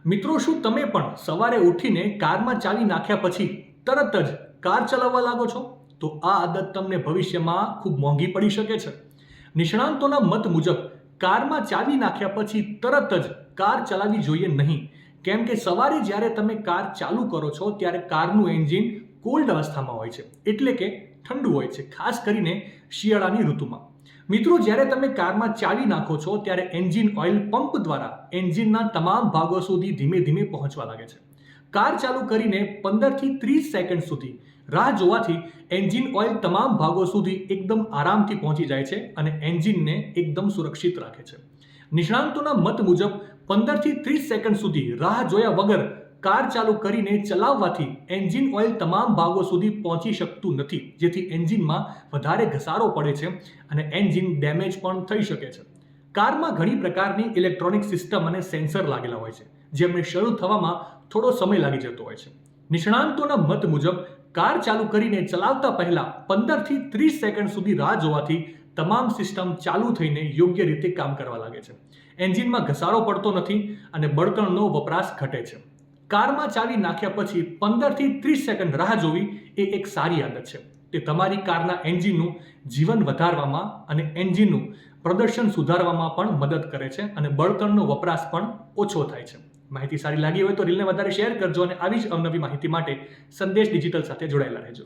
મિત્રો, શું તમે પણ સવારે ઉઠીને કારમાં ચાવી નાખ્યા પછી તરત જ કાર ચલાવવા લાગો છો? તો આ આદત તમને ભવિષ્યમાં ખૂબ મોંઘી પડી શકે છે. નિષ્ણાંતોના મત મુજબ કારમાં ચાવી નાખ્યા પછી તરત જ કાર ચલાવવી જોઈએ નહીં, કેમ કે સવારે જ્યારે તમે કાર ચાલુ કરો છો ત્યારે કારનું એન્જિન કોલ્ડ અવસ્થામાં હોય છે, એટલે કે ઠંડુ હોય છે, ખાસ કરીને શિયાળાની ઋતુમાં. મિત્રો, જ્યારે તમે કારમાં ચાવી નાખો છો ત્યારે એન્જિન ઓઇલ પંપ દ્વારા એન્જિનના તમામ ભાગો સુધી ધીમે ધીમે પહોંચવા લાગે છે. કાર ચાલુ કરીને 15 થી 30 સેકન્ડ સુધી રાહ જોવાથી એન્જિન ઓઇલ તમામ ભાગો સુધી એકદમ આરામથી પહોંચી જાય છે અને એન્જિનને એકદમ સુરક્ષિત રાખે છે. નિષ્ણાંતોના મત મુજબ 15 થી 30 સેકન્ડ સુધી રાહ જોયા વગર કાર ચાલુ કરીને ચલાવવાથી એન્જિન ઓઇલ તમામ ભાગો સુધી પહોંચી શકતું નથી, જેથી એન્જિનમાં વધારે ઘસારો પડે છે અને એન્જિન ડેમેજ પણ થઈ શકે છે. કારમાં ઘણી પ્રકારની ઇલેક્ટ્રોનિક સિસ્ટમ અને સેન્સર લાગેલા હોય છે, જેમને શરૂ થવામાં થોડો સમય લાગી જતો હોય છે. નિષ્ણાંતોના મત મુજબ કાર ચાલુ કરીને ચલાવતા પહેલા 15 થી 30 સેકન્ડ સુધી રાહ જોવાથી તમામ સિસ્ટમ ચાલુ થઈને યોગ્ય રીતે કામ કરવા લાગે છે. એન્જિનમાં ઘસારો પડતો નથી અને બળતણનો વપરાશ ઘટે છે. કારમાં ચાવી નાખ્યા પછી 15 થી 30 સેકન્ડ રાહ જોવી એ એક સારી આદત છે. તે તમારી કારના એન્જિનનું જીવન વધારવામાં અને એન્જિનનું પ્રદર્શન સુધારવામાં પણ મદદ કરે છે અને બળતણનો વપરાશ પણ ઓછો થાય છે. માહિતી સારી લાગી હોય તો રીલને વધારે શેર કરજો અને આવી જ અવનવી માહિતી માટે સંદેશ ડિજિટલ સાથે જોડાયેલા રહેજો.